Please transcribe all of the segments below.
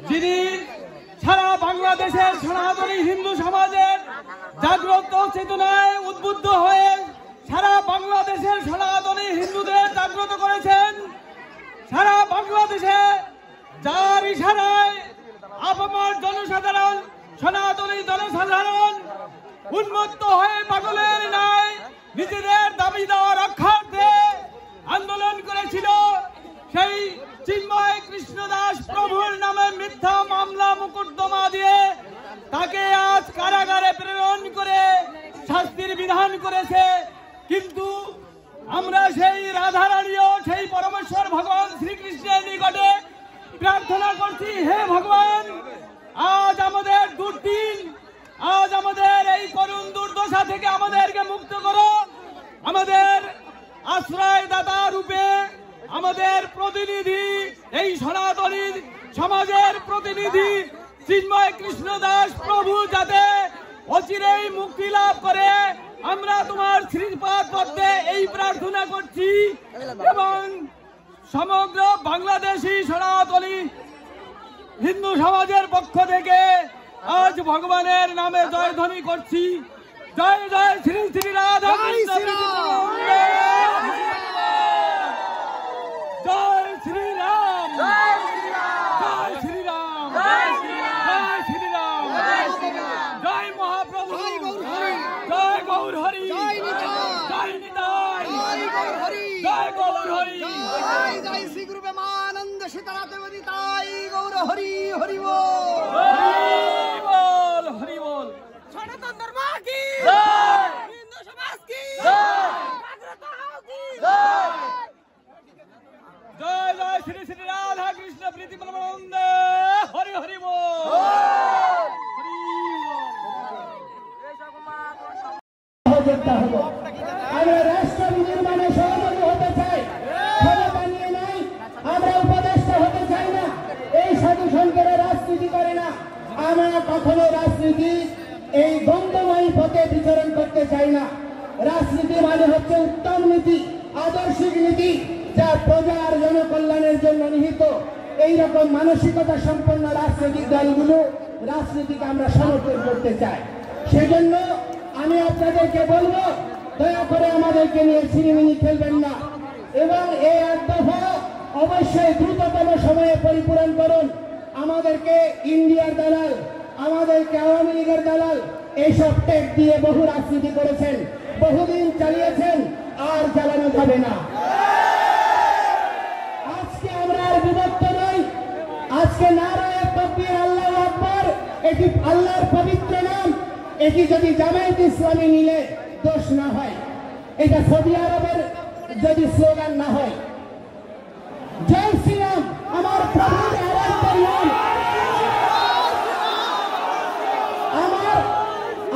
যিনি সারা বাংলাদেশের সনাতনী হিন্দু সমাজের জাগ্রত চেতনায় উদ্বুদ্ধ হয়ে সারা বাংলাদেশের সনাতনী হিন্দুদের জাগ্রত করেছেন। সারা বাংলাদেশে যার ইশারায় আপামর জনসাধারণ, সনাতনী জনসাধারণ উন্মত্ত হয়ে পাগলের ন্যায় নিজেদের দাবি দেওয়া রক্ষার্থে আন্দোলন করেছিল, সেই চিন্ময় কৃষ্ণ দাস প্রভুর নামে মিথ্যা মামলা মোকদ্দমা দিয়ে তাকে আজ কারাগারে প্রেরণ করে শাস্তির বিধান করেছে। কিন্তু আমরা সেই রাধারানীও সেই পরমেশ্বর ভগবান শ্রীকৃষ্ণের নিকটে প্রার্থনা করছি, হে ভগবান, আজ আমাদের দুর্দিন, আজ আমাদের এই করুণ দুর্দশা থেকে আমাদেরকে মুক্ত করো। আমাদের আশ্রয়দাতা রূপে আমাদের প্রতিনিধি, এই সনাতনী সমাজের প্রতিনিধি চিন্ময় কৃষ্ণ দাস প্রভু যাতে অচিরেই মুক্তি লাভ করে আমরা তোমার শ্রীপাদ পদ্মে এই প্রার্থনা করছি এবং সমগ্র বাংলাদেশি সনাতনী হিন্দু সমাজের পক্ষ থেকে আজ ভগবানের নামে জয়ধ্বনি করছি। জয় জয় শ্রী শ্রী রাধা কৃষ্ণ, জয় শ্রীরাম, জয় শ্রীরাম, জয় শ্রীরাম, জয় মহাপ্রভু, জয় গৌর হরি, জয় নিতাই, জয় গৌর হরি, জয় শ্রী গুরু প্রেমানন্দ সীতানাথ নিতাই গৌর হরি হরি বল, হরি বল। সনাতন ধর্ম কি জয়, হিন্দু সমাজ কি জয়, জাগ্রত হও কি জয়, জয় জয় শ্রী শ্রী রাধা কৃষ্ণ প্রীতি প্রেমানন্দ হরি হরি বল, হরি বল। আমরা রাষ্ট্র নির্মাণে সহযোগী হতে চাই, ক্ষমতা নিয়ে নাই। আমরা উপদেষ্টা হতে চাই না, এই সাধু সন্তেরা রাজনীতি করে না। আমরা কখনো রাজনীতি এই দ্বন্দ্বময়ী পথে বিচরণ করতে চাই না। রাজনীতি মানে হচ্ছে উত্তম নীতি, আদর্শিক নীতি, যা প্রজার জনকল্যাণের জন্য নিহিত। এইরকম মানসিকতা সম্পন্ন রাজনৈতিক দলগুলো রাজনীতিকে আমরা সমর্থন করতে চাই। সেজন্য আমি আপনাদেরকে বলবো, দয়া করে আমাদেরকে নিয়ে ছিনিমিনি খেলবেন না এবং এই এক দফা অবশ্যই দ্রুততম সময়ে পরিপূরণ করুন। আমাদেরকে ইন্ডিয়ার দালাল, আমাদেরকে আওয়ামী লীগের দালাল এইসব টেক দিয়ে বহু রাজনীতি করেছেন, বহুদিন চালিয়েছেন, আর চালানো যাবে না। আজকে আমরা আর বিভক্ত নই। আজকে নারায়ে তাকবীর, আল্লাহু আকবার, এটি আল্লাহর পবিত্র নাম। এটি যদি জামায়াত ইসলামী নিলে দোষ না হয়, এটা সৌদি আরবের যদি স্লোগান না হয়। জয় শ্রীরাম, আমার প্রভুর আরাধ্যের নাম,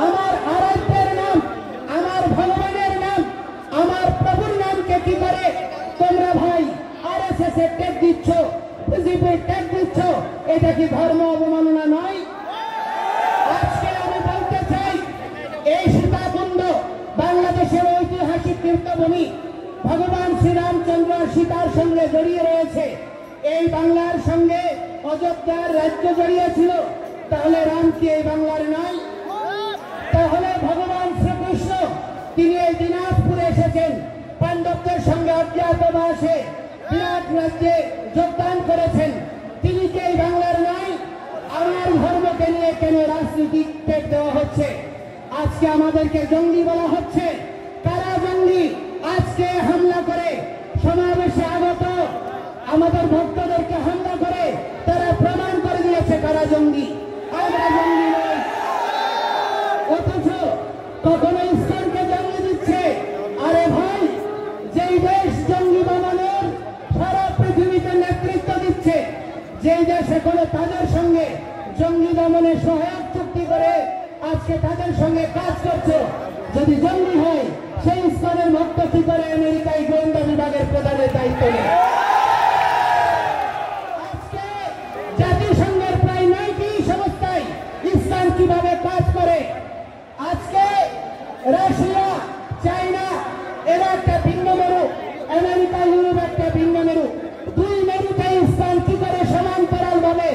আমার আরাধ্যের নাম, আমার ভগবানের নাম, আমার প্রভুর নামকে কি করে তোমরা ভাই আরএসএস এর ট্যাগ দিচ্ছ, বিজেপির ট্যাগ দিচ্ছ? এটা কি ধর্ম অবমাননা নয়? আজকে আমি বলতে চাই, এই সীতাকুণ্ড বাংলাদেশের ঐতিহাসিক তীর্থভূমি, ভগবান শ্রীরামচন্দ্র সীতার সঙ্গে জড়িয়ে রয়েছে। এই বাংলার সঙ্গে অযোধ্যার রাজ্য জড়িয়ে ছিল, তাহলে রাম কি এই বাংলার নয়? তাহলে ভগবান শ্রীকৃষ্ণ তিনি এই দিনাজপুরে এসেছেন, পাণ্ডবদের সঙ্গে অজ্ঞাতবাসে বিরাট রাজ্যে যোগদান করেছেন, তিনি কি এই বাংলার নয়? আমার ধর্মকে নিয়ে কেন রাজনীতি টেক দেওয়া হচ্ছে? আজকে আমাদেরকে জঙ্গি বলা হচ্ছে। কারা জঙ্গি? আজকে হামলা করে সমাবেশে আগত আমাদের ভক্তদেরকে হামলা করে তারা প্রমাণ করে দিয়েছে কারা জঙ্গি। আমরা জঙ্গি নই। অথচ কখনো ইসলামকে জঙ্গি দিচ্ছে। আরে ভাই, যেই দেশ জঙ্গি বানানোর সারা পৃথিবীতে নেতৃত্ব দিচ্ছে, যেই দেশ এখনো তাদের সঙ্গে জঙ্গি দমনে সহায়ক চুক্তি করে আজকে তাদের সঙ্গে কাজ করছে, যদি জঙ্গি হয় সেই ইসলামের ভক্ত কি করে আমেরিকায় গোয়েন্দা বিভাগের প্রধানের দায়িত্ব নেয়? আজকে জাতিসংঘের প্রায় 9টি সংস্থায় ইসলাম কিভাবে কাজ করে? আজকে রাশিয়া, চায়না এরা একটা ভিন্ন মেরু, আমেরিকা, ইউরোপ একটা ভিন্ন মেরু। দুই মেরুতে ইসলাম কি করে সমান্তরাল ভাবে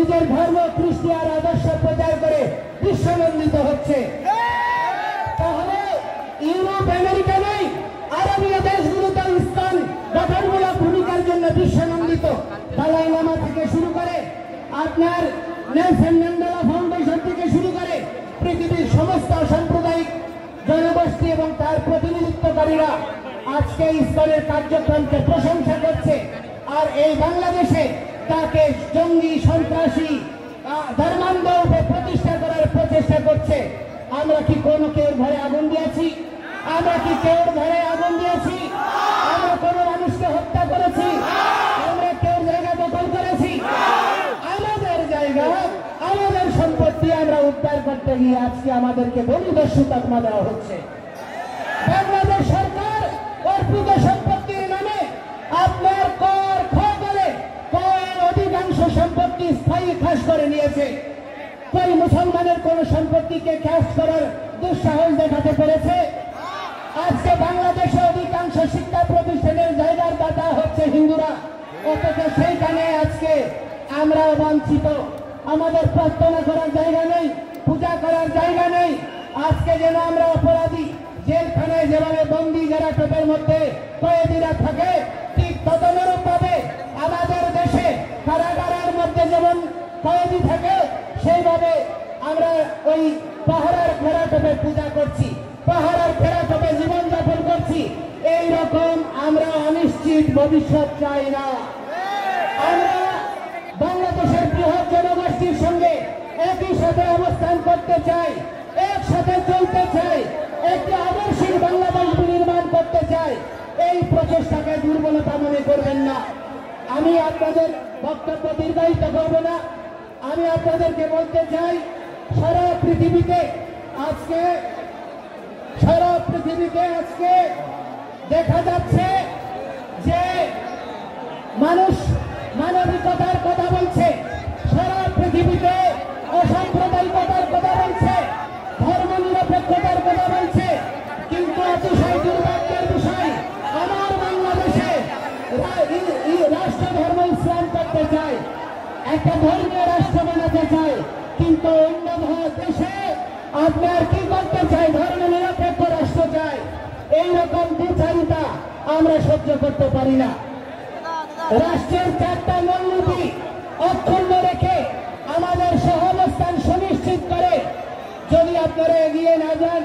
নিজের ধর্ম খ্রিস্টান আদর্শ প্রচার করে বিশ্বনন্দিত হচ্ছে। তাহলে ইউরোপ আমেরিকা নেই, আরবীয় দেশগুলোতে ইসলাম গঠনমূলক ভূমিকার জন্য বিশ্বনন্দিত। দালাই লামা থেকে শুরু করে আপনার নেলসন ম্যান্ডেলা ফাউন্ডেশন থেকে শুরু করে পৃথিবীর সমস্ত সাম্প্রদায়িক জনগোষ্ঠী এবং তার প্রতিনিধিত্বকারীরা আজকে ইসলামের কার্যক্রমকে প্রশংসা করছে। আর এই বাংলাদেশে তাকে জঙ্গি সন্ত্রাসী ধর্মান্ধ প্রতিষ্ঠা করার প্রচেষ্টা করছে। আমরা কি কোনো কেউ ঘরে আগুন দিয়েছি? আমরা কি কেউ ঘরে আগুন দিয়েছি? আমরা কোনো মানুষকে হত্যা করেছি? আমরা কেউ জায়গা দখল করেছি? আমাদের জায়গা, আমাদের সম্পত্তি আমরা উদ্ধার করতে গিয়ে আজকে আমাদেরকে বলিদস্যু তকমা দেওয়া হচ্ছে। বাংলাদেশ সরকার অর্পিত সম্পত্তির নামে আপনার কর ক্ষয় করে কয়ের অধিকাংশ সম্পত্তি স্থায়ী খাস করে নিয়েছে। কই মুসলমানের কোন সম্পত্তিকে খাস করার দুঃসাহস দেখাতে পেরেছে? আজকে বাংলাদেশে অধিকাংশ শিক্ষা প্রতিষ্ঠানের জায়গার দাতা হচ্ছে হিন্দুরা, অথচ সেইখানে আজকে আমরা বঞ্চিত। আমাদের প্রার্থনা করার জায়গা নেই, পূজা করার জায়গা নেই। আজকে যেন আমরা অপরাধী, জেলখানায় যেভাবে বন্দী যারা টোপের মধ্যে কয়েদিরা থাকে, ঠিক তদনুরূপ ভাবে আমাদের দেশে কারাগারের মধ্যে যেমন কয়েদি থাকে, সেইভাবে আমরা ওই পাহাড়ের ঘেরা টোপে পূজা করছি, পাহাড়ের ঘেরা টোপে জীবনযাপন করছি। এইরকম আমরা অনিশ্চিত ভবিষ্যৎ চাই না। আমরা বাংলাদেশের বৃহৎ জনগোষ্ঠীর সঙ্গে একই সাথে অবস্থান করতে চাই, একসাথে চলতে চাই, একটি আদর্শিক বাংলাদেশ নির্মাণ করতে চাই। এই প্রচেষ্টাকে দুর্বলতা মনে করবেন না। আমি আপনাদের বক্তব্য দীর্ঘায়িত করব না। আমি আপনাদেরকে বলতে চাই, সারা পৃথিবীতে আজকে দেখা যাচ্ছে যে মানুষ মানবিকতার কথা বলছে, সারা পৃথিবীতে অসাম্প্রদায়িকতার কথা বলছে, ধর্ম নিরপেক্ষতার কথা বলছে, কিন্তু অতিশয় দুর্ভাগ্যের বিষয় আমার বাংলাদেশে রাষ্ট্র ধর্ম ইসলাম করতে চায়, একটা ধর্মীয় রাষ্ট্র বানাতে চায়, কিন্তু অন্য দেশে আপনার কি করতে চাই? ধর্ম নিরপেক্ষ রাষ্ট্র চাই। এইরকম দ্বিচারিতা আমরা সহ্য করতে পারি না। রাষ্ট্রের 4টা মূলনীতি অক্ষুণ্ণ রেখে আমাদের সহাবস্থান সুনিশ্চিত করে যদি আপনারা এগিয়ে না যান,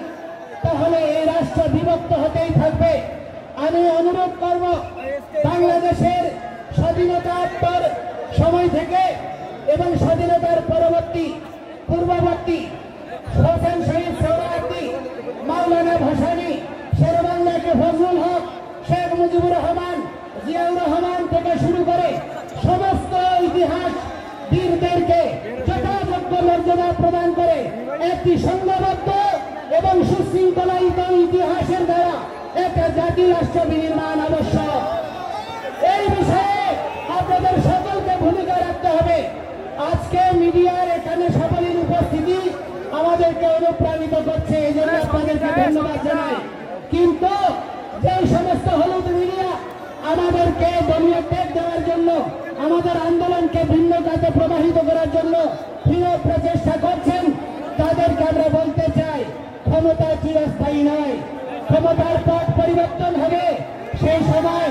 তাহলে এই রাষ্ট্র বিভক্ত হতেই থাকবে। আমি অনুরোধ করব, বাংলাদেশের স্বাধীনতার সময় থেকে এবং স্বাধীনতার পূর্ববর্তী হোসেন শহীদ সোহরাওয়ার্দী, মাওলানা ভাসানী, শেরবাংলাকে ফজলুল হক, শেখ মুজিবুর রহমান, জিয়াউর রহমান থেকে শুরু করে সমস্ত ইতিহাস বীরদেরকে যথাযোগ্য মর্যাদা প্রদান করে একটি সংঘবদ্ধ এবং সুশৃঙ্খলায়িত ইতিহাসের দ্বারা একটা জাতীয় রাষ্ট্র বিনির্মাণ আবশ্যক। এই বিষয়ে আপনাদের সকলকে ভূমিকা রাখতে হবে। আজকে মিডিয়ার এখানে সকলের উপস্থিতি আমাদেরকে অনুপ্রাণিত করছে, এই জন্য আপনাদেরকে ধন্যবাদ জানাই। কিন্তু যে সমস্ত হলুদ মিডিয়া আমাদেরকে দলীয় ট্যাগ দেওয়ার জন্য, আমাদের আন্দোলনকে ভিন্ন কাজে প্রবাহিত করার জন্য প্রিয় প্রচেষ্টা করছেন, তাদেরকে আমরা বলতে চাই, ক্ষমতা চিরস্থায়ী নয়, ক্ষমতার পথ পরিবর্তন হবে। সেই সময়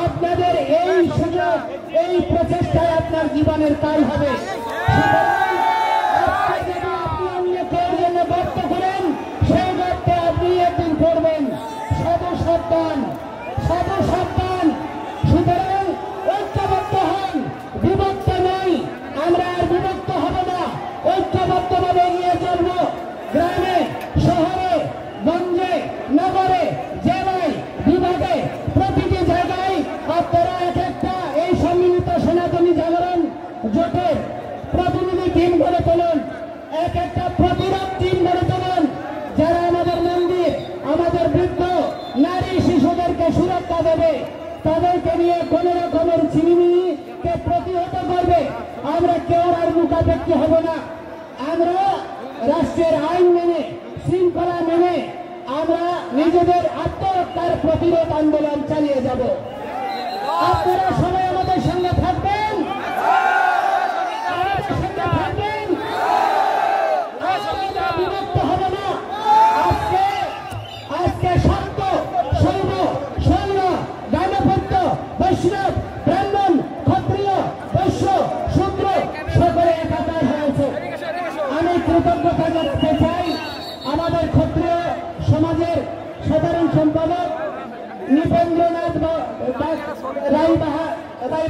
আপনাদের এই সুযোগ, এই প্রচেষ্টায় আপনার জীবনের কাল হবে। আপনি অন্য কেউ জন্য গর্ত করেন, সেই গর্তে আপনি একদিন করবেন। সাধু সাবধান। সুতরাং ঐক্যবদ্ধ হন, বিভক্ত নই। আমরা আর বিভক্ত হব না, ঐক্যবদ্ধভাবে এগিয়ে চলব। গ্রামে, শহরে, গঞ্জে, নগরে, জেলায়, বিভাগে, প্রতিটি জায়গায় আপনারা এক একটা এই সম্মিলিত সনাতনী জাগরণ জোটের প্রতিনিধি টিম গড়ে তুলুন, এক একটা প্রতিরোধ টিম গড়ে তুলুন, যারা আমাদের মন্দির, আমাদের বৃদ্ধ, নারী, শিশুদেরকে সুরক্ষা দেবে, তাদেরকে নিয়ে কোন রকমের ছিনিমিনিকে প্রতিহত করবে। আমরা কেউ আর মুখাপেক্ষী হব না। আমরা রাষ্ট্রের আইন মেনে, শৃঙ্খলা মেনে আমরা নিজেদের আত্মরক্ষার প্রতিরোধ আন্দোলন চালিয়ে যাব। আপনারা সবাই আমাদের সঙ্গে থাকবেন।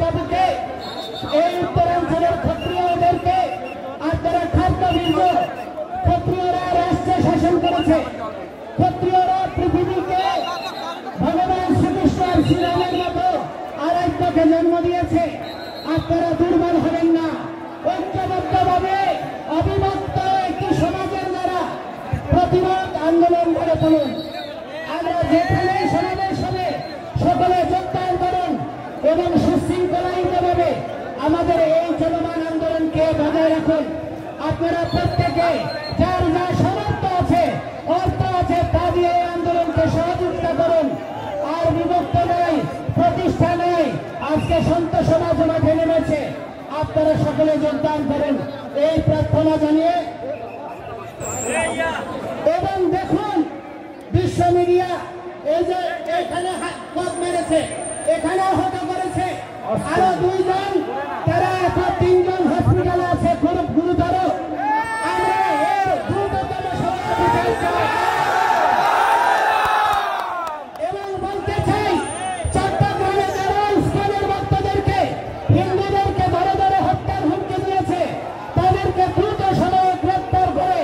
বাবুকে, এই উত্তরাঞ্চলের ক্ষত্রিয়দেরকে আপনারা খাদ্যবীর্য, ক্ষত্রিয়রা রাষ্ট্রে শাসন করেছে, ক্ষত্রিয়রা পৃথিবীকে ভগবান শ্রীকৃষ্ণ আর শ্রীরামের মতো আরাধ্যকে জন্ম দিয়েছে। আপনারা দুর্বল হবেন না, ঐক্যবদ্ধভাবে অবিভক্ত একটি সমাজের দ্বারা প্রতিবাদ আন্দোলন গড়ে তুলুন। আমরা যেখানে সমাবেশ হবে সকলে যোগদান করুন এবং সুশৃঙ্খলাহীনভাবে আমাদের এই চলমান আন্দোলনকে বজায় রাখুন। আপনারা প্রত্যেকে যার যা সামর্থ্য আছে, অর্থ আছে, তা দিয়ে এই আন্দোলনকে সহযোগিতা করুন। আর বিভক্ত নয়, প্রতিষ্ঠা নয়, আজকে সন্ত সমাজ মাঠে নেমেছে, আপনারা সকলে যোগদান করুন এই প্রার্থনা জানিয়ে। এবং দেখুন বিশ্ব মিডিয়া এই যে এখানে হাত মেরেছে, এখানে আহত করেছে আরো 2 জন, তারা এখন 3 জন হসপিটালে আছে গুরুতর। আমরা এর দ্রুততম সমাধান চাই এবং বলতে চাই চট্টগ্রামে যারা ইসলামের ভক্তদেরকে, হিন্দুদেরকে ধরে ধরে হত্যার হুমকি দিয়েছে, তাদেরকে দ্রুত সময়ে গ্রেপ্তার করে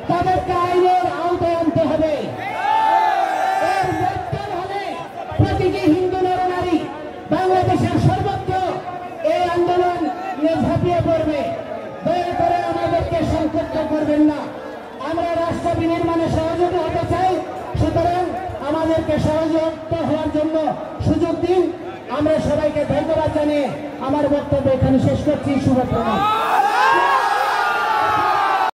তাদেরকে আইনের আওতায় আনতে হবে। এর গ্রেপ্তার হলে প্রতিটি হিন্দু নরনারী বাংলাদেশের সর্বত্র এই আন্দোলন ঝাঁপিয়ে পড়বে। দয়া করে আমাদেরকে সংক্ষিপ্ত করবেন না, আমরা রাষ্ট্র বিনির্মাণে সহযোগী হতে চাই। সুতরাং আমাদেরকে সহযোগিতা হওয়ার জন্য সুযোগ দিন। আমরা সবাইকে ধন্যবাদ জানিয়ে আমার বক্তব্য এখানে শেষ করছি। শুভকামনা।